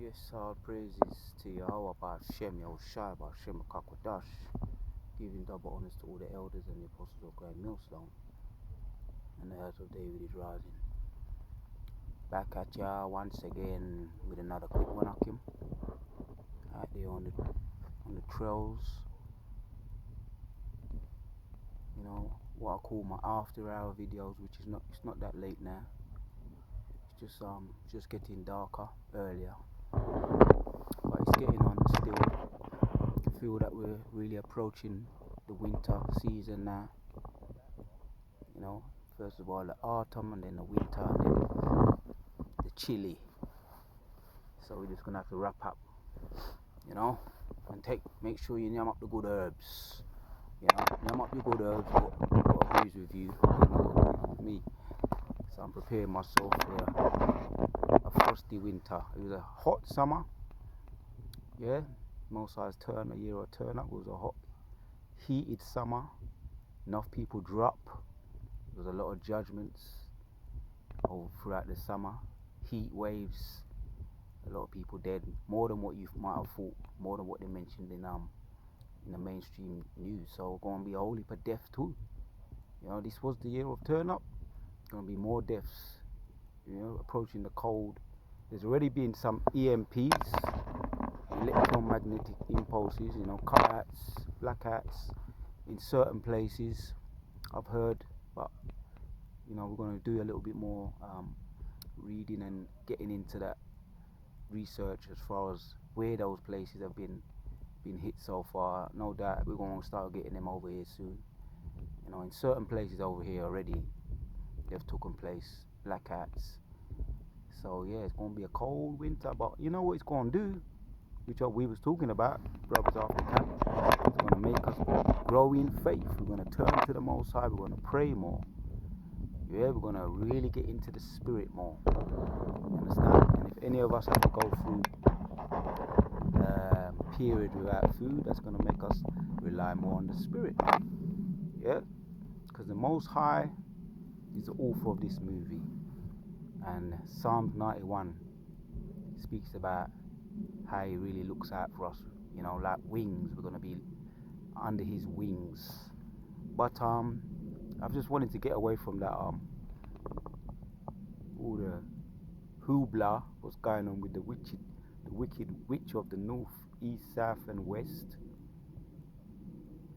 Yes, all praises to Yahweh Hashem, Yahushai, Hashem, Kakodash, giving double honors to all the elders and the apostles of Grand Millstone, and the house of David is rising. Back at ya once again with another quick one, Akim. Out there on the trails. You know what I call my after-hour videos, which is it's not that late now. It's just getting darker earlier, but it's getting on still. I feel that we're really approaching the winter season now. You know, first of all the autumn, and then the winter, and then the chilly. So we're just gonna have to wrap up, you know, and make sure you yam up the good herbs. You know, yam up your good herbs. What agrees with you, with me. So I'm preparing myself for a frosty winter. It was a hot summer. Yeah, most size turn a year or turn up. It was a hot, heated summer. Enough people drop. There was a lot of judgments all throughout the summer. Heat waves. A lot of people dead. More than what you might have thought. More than what they mentioned in the mainstream news. So going to be a whole heap of death too. You know, this was the year of turn up. Going to be more deaths. You know, approaching the cold. There's already been some EMPs, electromagnetic impulses, you know, cutouts, black hats in certain places, I've heard. But you know, we're going to do a little bit more reading and getting into that research as far as where those places have been hit so far. No doubt we're going to start getting them over here soon. You know, in certain places over here already they've taken place, black hats. So yeah, it's going to be a cold winter, but you know what it's going to do, which we was talking about, brothers after camp. It's going to make us grow in faith. We're going to turn to the Most High. We're going to pray more. Yeah, we're going to really get into the spirit more. You understand? And if any of us have to go through a period without food, that's going to make us rely more on the spirit. Yeah, because the Most High is the author of this movie, and Psalms 91 speaks about how he really looks out for us, you know, like wings. We're going to be under his wings. But I've just wanted to get away from that all the hoopla what's going on with the wicked witch of the north, east, south and west.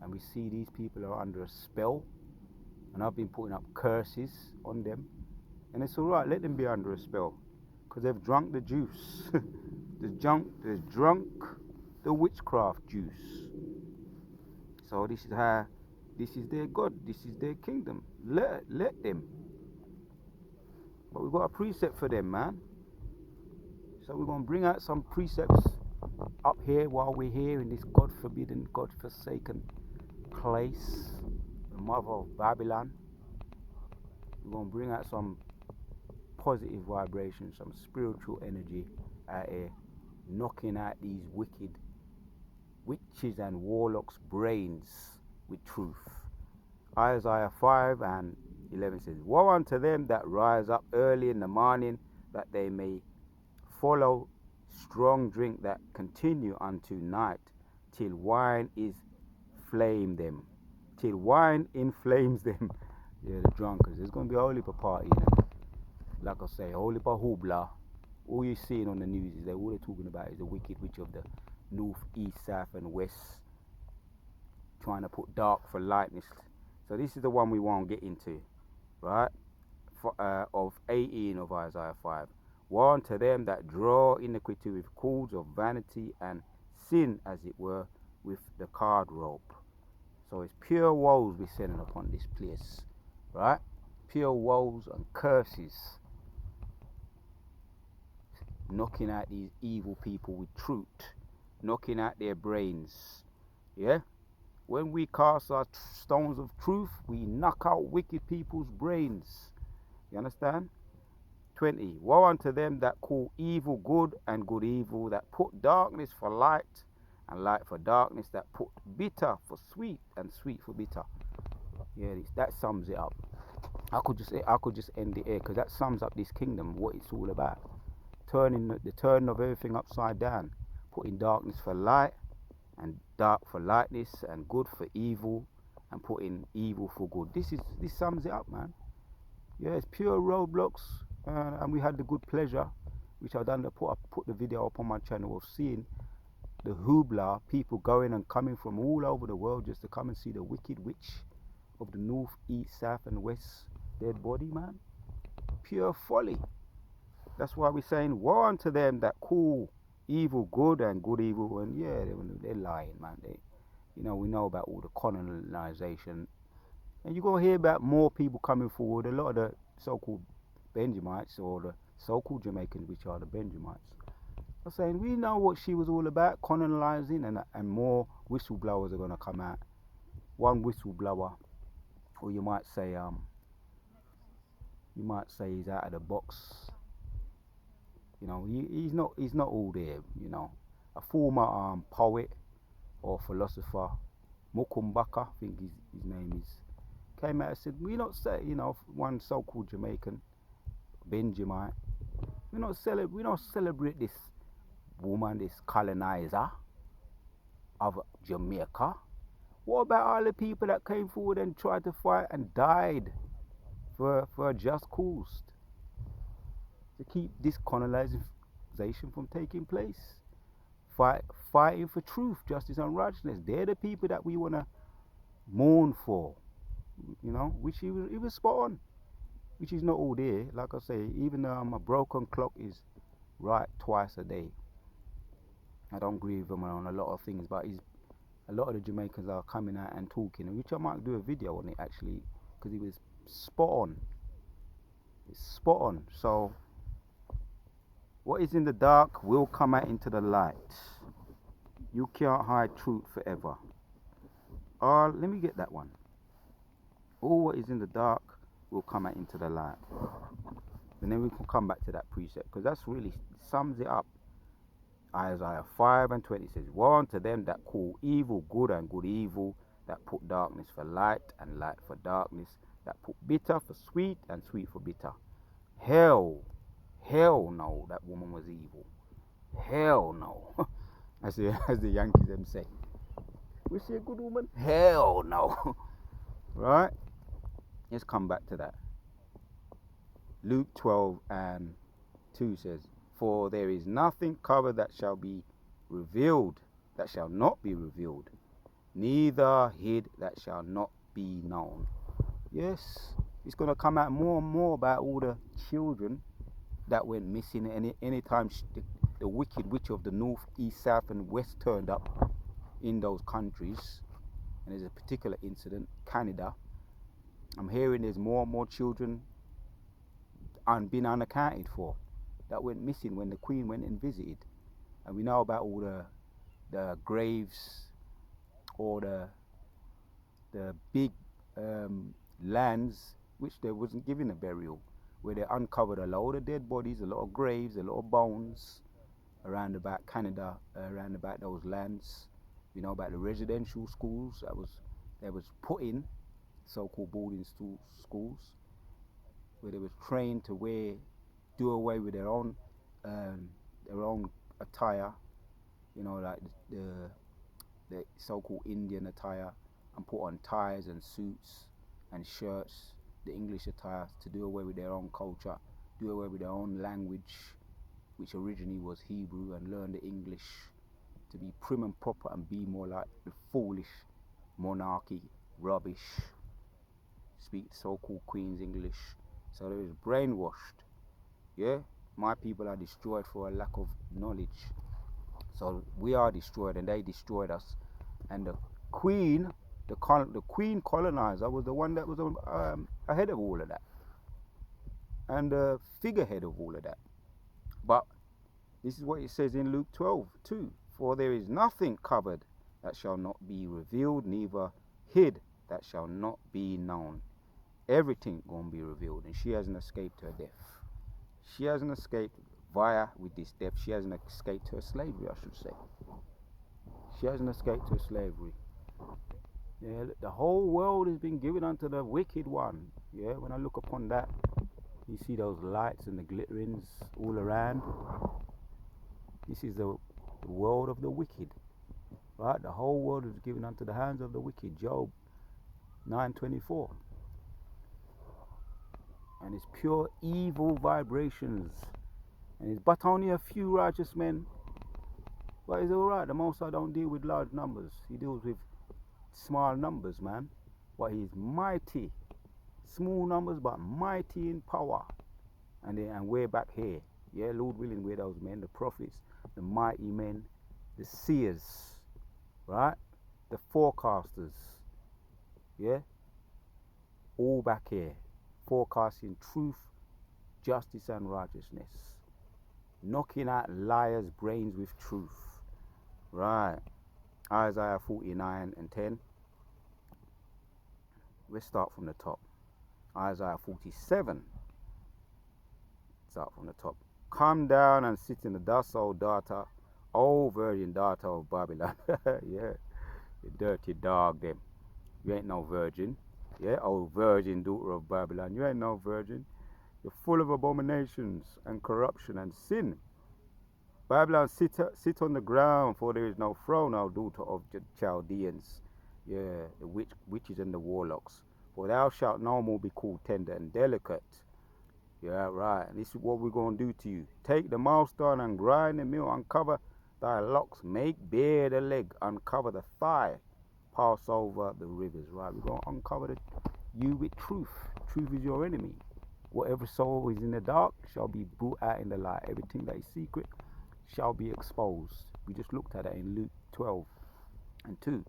And we see these people are under a spell, and I've been putting up curses on them, and it's alright, let them be under a spell, because they've drunk the juice. They've drunk the witchcraft juice. So this is their God, this is their kingdom. Let them. But we've got a precept for them, man. So we're going to bring out some precepts up here while we're here in this God-forbidden, God-forsaken place, the mother of Babylon. We're going to bring out some positive vibration, some spiritual energy out here, knocking out these wicked witches and warlocks' brains with truth. Isaiah 5 and 11 says, "Woe unto them that rise up early in the morning, that they may follow strong drink, that continue unto night, till wine inflames them." Yeah, the drunkards. There's going to be a whole heap of party, you know? Like I say, a whole heap of hoopla. All you're seeing on the news is that all they're talking about is the wicked witch of the north, east, south and west, trying to put dark for lightness. So this is the one we won't get into, right? Of 18 of Isaiah 5. "Woe unto them that draw iniquity with cords of vanity, and sin, as it were, with the card rope." So it's pure woes we're sending upon this place, right? Pure woes and curses, knocking out these evil people with truth, knocking out their brains. Yeah, when we cast our stones of truth, we knock out wicked people's brains. You understand? 20. "Woe unto them that call evil good and good evil, that put darkness for light and light for darkness, that put bitter for sweet and sweet for bitter." Yeah, that sums it up. I could just end it here, because that sums up this kingdom, what it's all about. the turning of everything upside down, putting darkness for light and dark for lightness and good for evil and putting evil for good. This sums it up, man. Yeah, it's pure roadblocks, and we had the good pleasure, which I done to put the video up on my channel, of seeing the hoopla, people going and coming from all over the world just to come and see the wicked witch of the north, east, south and west dead body, man. Pure folly. That's why we're saying woe unto them that call evil good and good evil. And yeah, they're lying, man. We know about all the colonization, and you're gonna hear about more people coming forward. A lot of the so-called Benjamites, or the so-called Jamaicans, which are the Benjamites, are saying we know what she was all about, colonizing, and more whistleblowers are gonna come out. One whistleblower, or you might say he's out of the box. He's not all there. A former poet or philosopher, Mukumbaka, I think his name is, came out and said, we not say, one so-called Jamaican, Benjamite, we don't celebrate this woman, this colonizer of Jamaica. What about all the people that came forward and tried to fight and died for a just cause, to keep this colonization from taking place? Fighting for truth, justice and righteousness. They're the people that we want to mourn for, which he was spot on, which is not all there. Like I say, even a broken clock is right twice a day. I don't agree with him on a lot of things, but a lot of the Jamaicans are coming out and talking, which I might do a video on it actually, because he was spot on. It's spot on. So what is in the dark will come out into the light. You can't hide truth forever. Let me get that one. All what is in the dark will come out into the light. And then we can come back to that precept, because that's really sums it up. Isaiah 5:20 says, woe unto them that call evil good and good evil, that put darkness for light and light for darkness, that put bitter for sweet and sweet for bitter. Hell no, that woman was evil. Hell no. as the Yankees them say. Was she a good woman? Hell no. Right? Let's come back to that. Luke 12:2 says, for there is nothing covered that shall be revealed, that shall not be revealed, neither hid that shall not be known. Yes, it's going to come out more and more about all the children that went missing. Anytime the wicked witch of the north, east, south and west turned up in those countries, and there's a particular incident, Canada, I'm hearing there's more and more children been unaccounted for that went missing when the Queen went and visited. And we know about all the graves, or the big lands which they wasn't given a burial, where they uncovered a lot of dead bodies, a lot of graves, a lot of bones around about Canada, around about those lands. We know about the residential schools that was put in, so-called boarding schools, where they was trained to do away with their own attire, like the so-called Indian attire, and put on ties and suits and shirts, the English attire, to do away with their own culture, do away with their own language, which originally was Hebrew, and learn the English to be prim and proper and be more like the foolish monarchy rubbish, speak so-called Queen's English. So they was brainwashed. Yeah, my people are destroyed for a lack of knowledge. So we are destroyed, and they destroyed us. And the Queen, the Queen colonizer, was the one that was ahead of all of that, and the figurehead of all of that. But this is what it says in Luke 12:2. For there is nothing covered that shall not be revealed, neither hid that shall not be known. Everything gonna be revealed, and she hasn't escaped her death. She hasn't escaped with this death. She hasn't escaped her slavery, I should say. She hasn't escaped her slavery. Yeah, the whole world has been given unto the wicked one. Yeah, when I look upon that, You see those lights and the glitterings all around? This is the world of the wicked, right? The whole world is given unto the hands of the wicked. Job 9:24. And it's pure evil vibrations. And it's but only a few righteous men. But it's alright. The Most High don't deal with large numbers. He deals with small numbers, man. But he's mighty. Small numbers, but mighty in power. And we're back here. Yeah, Lord willing, we're those men, the prophets, the mighty men, the seers, right? The forecasters. Yeah? All back here. Forecasting truth, justice, and righteousness. Knocking out liars' brains with truth. Right. Isaiah 49:10. Let's start from the top. Isaiah 47. Start from the top. Come down and sit in the dust, O daughter, O virgin daughter of Babylon. Yeah, you dirty dog, them. You ain't no virgin. Yeah, O virgin daughter of Babylon. You ain't no virgin. You're full of abominations and corruption and sin. Babylon, sit on the ground, for there is no throne, O daughter of the Chaldeans. Yeah, the witches and the warlocks. For thou shalt no more be called tender and delicate. Yeah, right. And this is what we're going to do to you. Take the millstone and grind the mill, uncover thy locks, make bare the leg, uncover the thigh, pass over the rivers. Right, we're going to uncover you with truth. Truth is your enemy. Whatever soul is in the dark shall be brought out in the light. Everything that is secret shall be exposed. We just looked at it in Luke 12:2.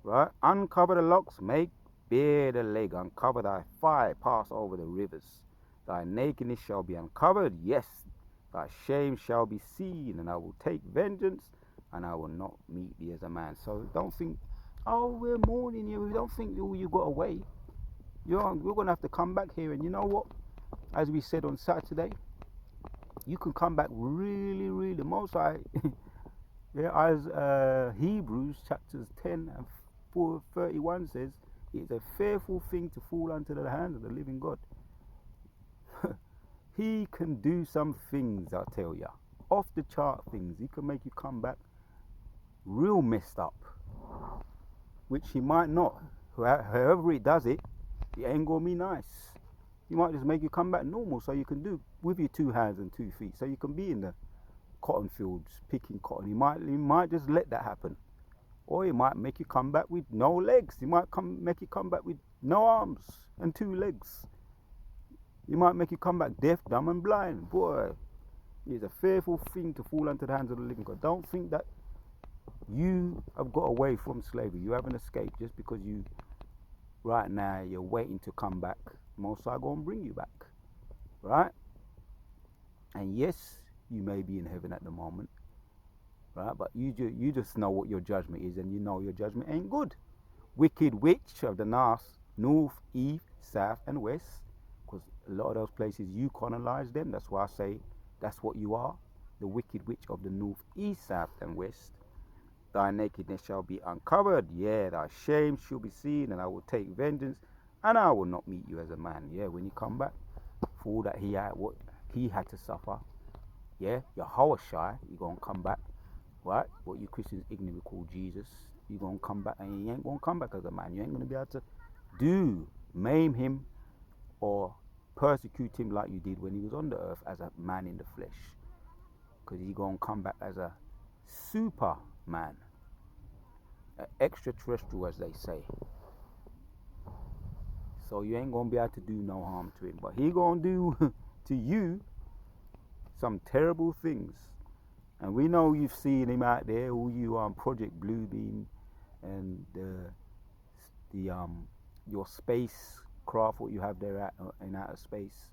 Right? Uncover the locks, make bare the leg, uncover thy thigh, pass over the rivers. Thy nakedness shall be uncovered, yes, thy shame shall be seen, and I will take vengeance, and I will not meet thee as a man. So don't think, oh, we're mourning you. Don't think, oh, you got away. We're going to have to come back here. And you know what? As we said on Saturday, you can come back really, really. Most High, yeah, as Hebrews chapters 10 and 4:31 says, it's a fearful thing to fall unto the hands of the living God. He can do some things, I tell ya, off the chart things. He can make you come back real messed up, which he might not. However he does it, it ain't gonna be nice. He might just make you come back normal, so you can do with your 2 hands and 2 feet, so you can be in the cotton fields picking cotton. He might just let that happen, or he might make you come back with no legs. He might make you come back with no arms and 2 legs. He might make you come back deaf, dumb, and blind. Boy, it's a fearful thing to fall into the hands of the living God. Don't think that you have got away from slavery. You haven't escaped just because you, right now, you're waiting to come back. Most High gonna bring you back, right? And yes, you may be in heaven at the moment, right? But you just know what your judgment is, and you know your judgment ain't good. Wicked witch of the north, east, south, and west. Because a lot of those places you colonize them. That's why I say that's what you are, the wicked witch of the north, east, south, and west. Thy nakedness shall be uncovered, yeah, thy shame shall be seen, and I will take vengeance, and I will not meet you as a man. Yeah, when you come back for all that what he had to suffer, yeah, Yahushua, you're gonna come back, right? What you Christians ignorantly call Jesus, you're gonna come back, and you ain't gonna come back as a man. You ain't gonna be able to maim him or persecute him like you did when he was on the earth as a man in the flesh, because he's gonna come back as a superman, an extraterrestrial, as they say. So you ain't gonna be able to do no harm to him, but he gonna do to you some terrible things. And we know you've seen him out there, all you Project Bluebeam and your space craft, what you have there in outer space.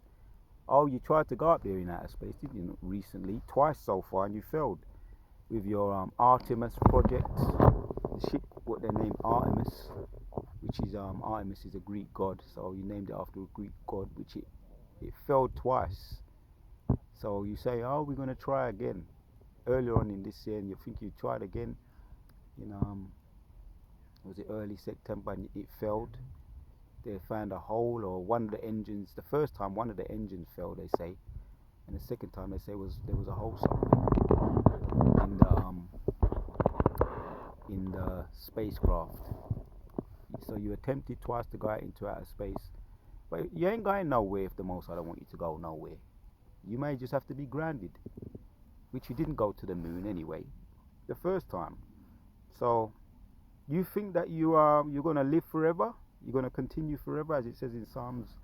Oh, you tried to go up there in outer space, didn't you? Recently, twice so far, and you failed with your Artemis project. The ship, what they named Artemis, which is Artemis is a Greek god, so you named it after a Greek god, which it failed twice. So you say, oh, we're gonna try again. Earlier on in this year, and you think you tried again in was it early September, and it failed. they found a hole, or one of the engines. The first time one of the engines fell, they say, and the second time they say there was a hole somewhere in the spacecraft. So you attempted twice to go out into outer space, but you ain't going nowhere if the Most High don't want you to go nowhere. You may just have to be grounded, which you didn't go to the moon anyway, the first time. So you think that you're gonna live forever? You're gonna continue forever, as it says in Psalms.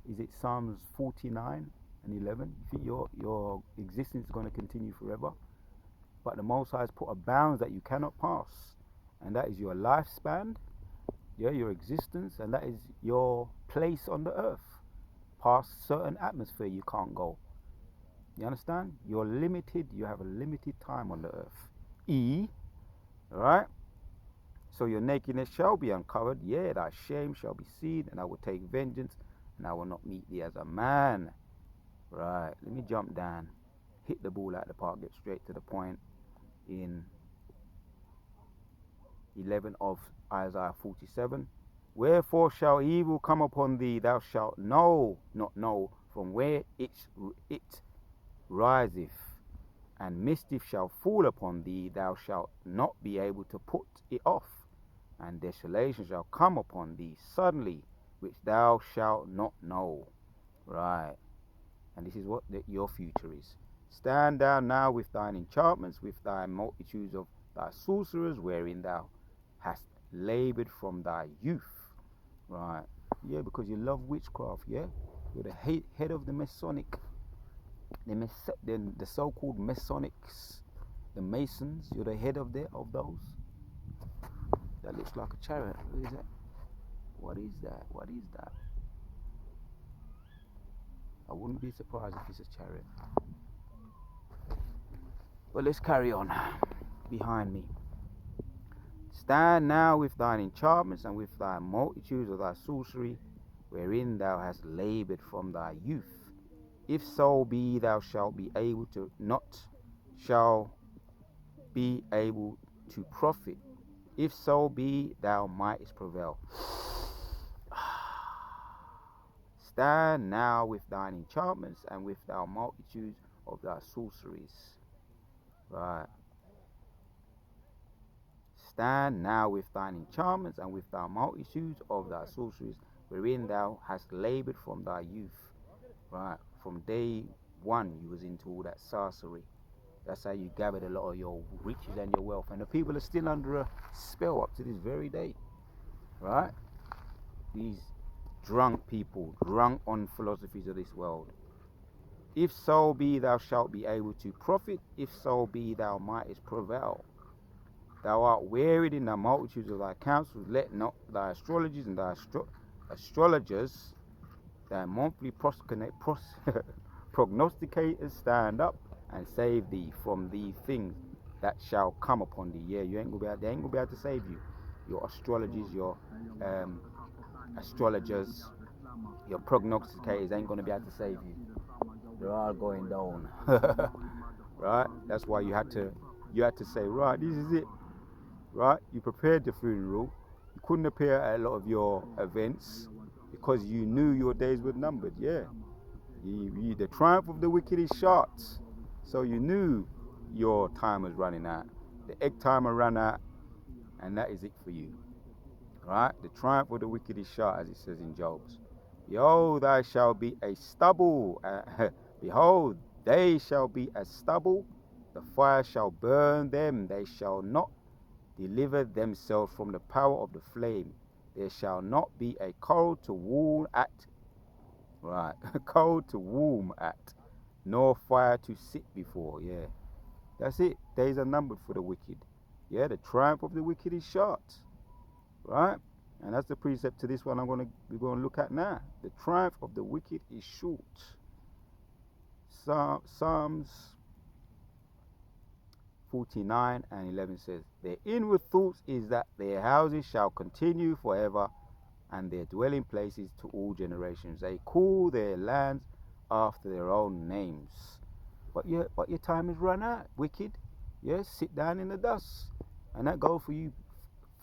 Is it Psalms 49 and 11? You think your existence is gonna continue forever? But the Most High has put a bounds that you cannot pass, and that is your lifespan, your existence, and that is your place on the earth. Past certain atmosphere you can't go. You understand? You're limited. You have a limited time on the earth. Right? So your nakedness shall be uncovered. Yeah, thy shame shall be seen, and I will take vengeance, and I will not meet thee as a man. Right. Let me jump down. Hit the ball out the park. Get straight to the point. In 11 of Isaiah 47. Wherefore shall evil come upon thee? Thou shalt not know from where it riseth, and mischief shall fall upon thee. Thou shalt not be able to put it off, and desolation shall come upon thee suddenly, which thou shalt not know. Right. And this is what your future is. Stand down now with thine enchantments, with thy multitudes of thy sorcerers, wherein thou hast labored from thy youth. Right. Yeah, because you love witchcraft. Yeah, you're the head of the Masonic, the so-called Masonics, the Masons. You're the head of those. That looks like a chariot. What is that? What is that? What is that? I wouldn't be surprised if it's a chariot. But let's carry on. Behind me. Stand now with thine enchantments, and with thy multitudes of thy sorcery, wherein thou hast labored from thy youth. If so be thou shalt be able to profit. If so be thou mightest prevail. Stand now with thine enchantments, and with thy multitudes of thy sorceries. Right. Stand now with thine enchantments, and with thy multitudes of thy sorceries, wherein thou hast labored from thy youth. Right. From day one you was into all that sorcery. That's how you gathered a lot of your riches and your wealth. And the people are still under a spell up to this very day. Right? These drunk people, drunk on philosophies of this world. If so be thou shalt be able to profit, if so be thou mightest prevail. Thou art wearied in the multitudes of thy counsels. Let not thy astrologers and thy astrologers, thy monthly prognosticators stand up and save thee from the things that shall come upon thee. Yeah, they ain't gonna be able to save you. Your astrologers, your your prognosticators ain't gonna be able to save you. They're all going down. Right? That's why you had to say, right, this is it. Right? You prepared the funeral. You couldn't appear at a lot of your events because you knew your days were numbered. Yeah. The triumph of the wicked is short. So you knew your time was running out. The egg timer ran out, and that is it for you. Right? The triumph of the wicked is short, as it says in Job's. Behold, thou shalt be a stubble. Behold, they shall be as stubble. The fire shall burn them. They shall not deliver themselves from the power of the flame. There shall not be a coal to warm at. Right. A coal to warm at. Nor fire to sit before. Yeah. That's it. Days are numbered for the wicked. Yeah. The triumph of the wicked is short. Right. And that's the precept to this one we're going to look at now. The triumph of the wicked is short. Psalms 49 and 11 says, their inward thoughts is that their houses shall continue forever, and their dwelling places to all generations. They call their lands after their own names. But your time is run out, wicked. Yes, sit down in the dust. And that goes for you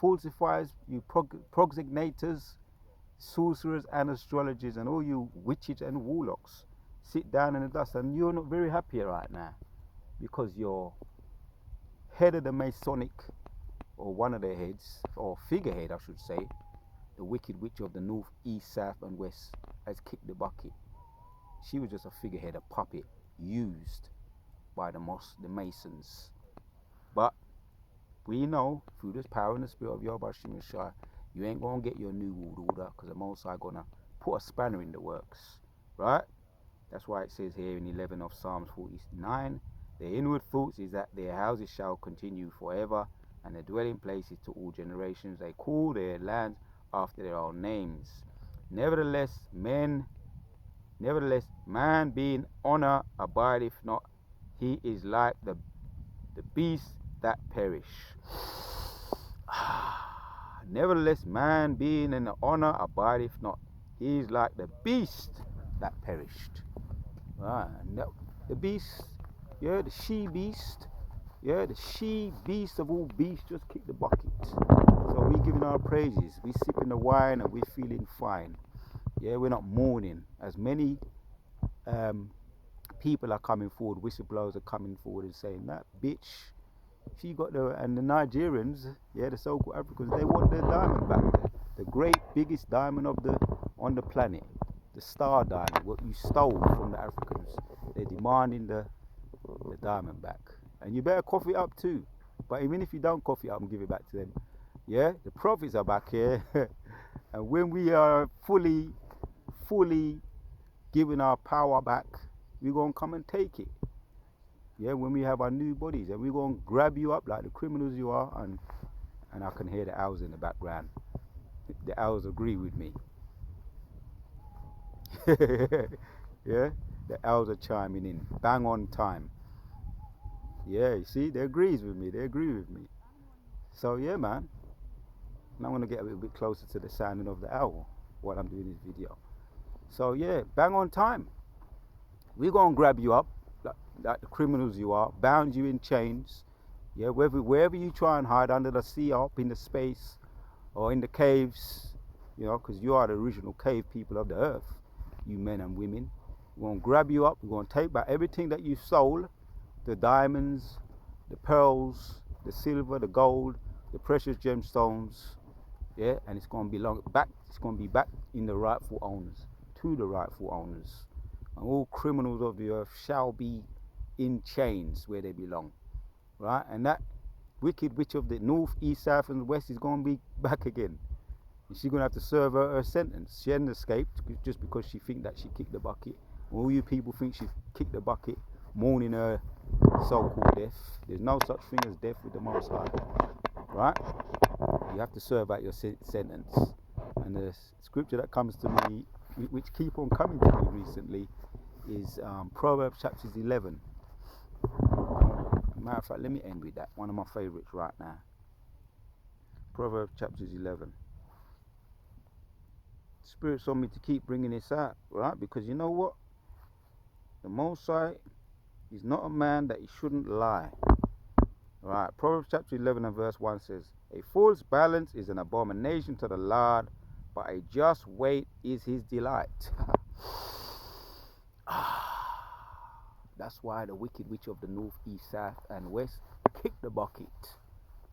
falsifiers, you prognators, sorcerers and astrologers and all you witches and warlocks sit down in the dust, and you're not very happy right now because your head of the Masonic, or one of their heads, or figurehead I should say, the Wicked Witch of the North, East, South and West, has kicked the bucket. She was just a figurehead, a puppet used by the Masons. But we know through this power and the spirit of Yahweh Shem Yeshua, you ain't gonna get your new world order, because the Most High gonna put a spanner in the works, right? That's why it says here in 11 of Psalms 49, their inward thoughts is that their houses shall continue forever, and their dwelling places to all generations. They call their lands after their own names. Nevertheless, man being honor abideth not. He is like the beasts that perish. Nevertheless, man being in honor abideth not. He is like the beast that perished. Right. The beast, yeah, the she beast, yeah, the she beast of all beasts just kicked the bucket. So we giving our praises. We sipping the wine and we feeling fine. Yeah, we're not mourning. As many people are coming forward, whistleblowers are coming forward and saying that bitch, she got and the Nigerians, yeah, the so-called Africans, they want their diamond back. The great biggest diamond on the planet, the star diamond, what you stole from the Africans. They're demanding the diamond back, and you better cough it up too. But even if you don't cough it up and give it back to them, yeah, the prophets are back here, and when we are fully giving our power back, we're gonna come and take it. Yeah, when we have our new bodies, and we're gonna grab you up like the criminals you are, and I can hear the owls in the background. The owls agree with me. Yeah, the owls are chiming in, bang on time. Yeah, you see, they agree with me. So yeah, man, now I'm gonna get a little bit closer to the sounding of the owl while I'm doing this video. So yeah, bang on time. We're gonna grab you up like the criminals you are, bound you in chains. Yeah, wherever you try and hide, under the sea, up in the space, or in the caves, you know, because you are the original cave people of the earth, you men and women. We're gonna grab you up. We're gonna take back everything that you stole, the diamonds, the pearls, the silver, the gold, the precious gemstones. Yeah, and it's gonna belong back. It's gonna be back in the rightful owners, to the rightful owners. And all criminals of the earth shall be in chains where they belong, right? And that wicked witch of the north, east, south and west is going to be back again, and she's going to have to serve her sentence. She hadn't escaped just because she think that she kicked the bucket. All you people think she kicked the bucket, mourning her so-called death. There's no such thing as death with the Most High, right? You have to serve out your sentence. And the scripture that comes to me, which keep on coming to me recently, is Proverbs chapters 11. Matter of fact, let me end with that. One of my favorites right now. Proverbs chapters 11. Spirit's on me to keep bringing this out, right? Because you know what? The Most High is not a man that he shouldn't lie. Right? Proverbs chapter 11 and verse 1 says, a fool's balance is an abomination to the Lord, but a just weight is his delight. That's why the wicked witch of the north, east, south and west kicked the bucket,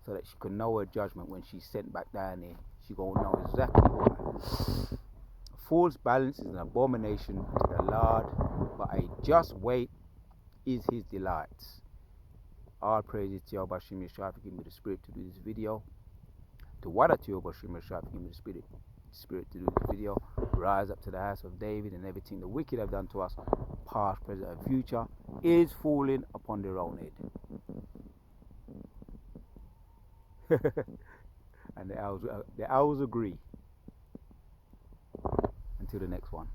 so that she could know her judgment when she's sent back down there. She gonna know exactly why. A fool's balance is an abomination to the Lord, but a just weight is his delight. All praises to Yahweh Shem Yeshua for giving me the spirit to do this video. To water to Yahweh Shem Yeshua for giving me the spirit to do this video. Rise up to the house of David, and everything the wicked have done to us, past, present and future, is falling upon their own head. And the owls agree. Until the next one.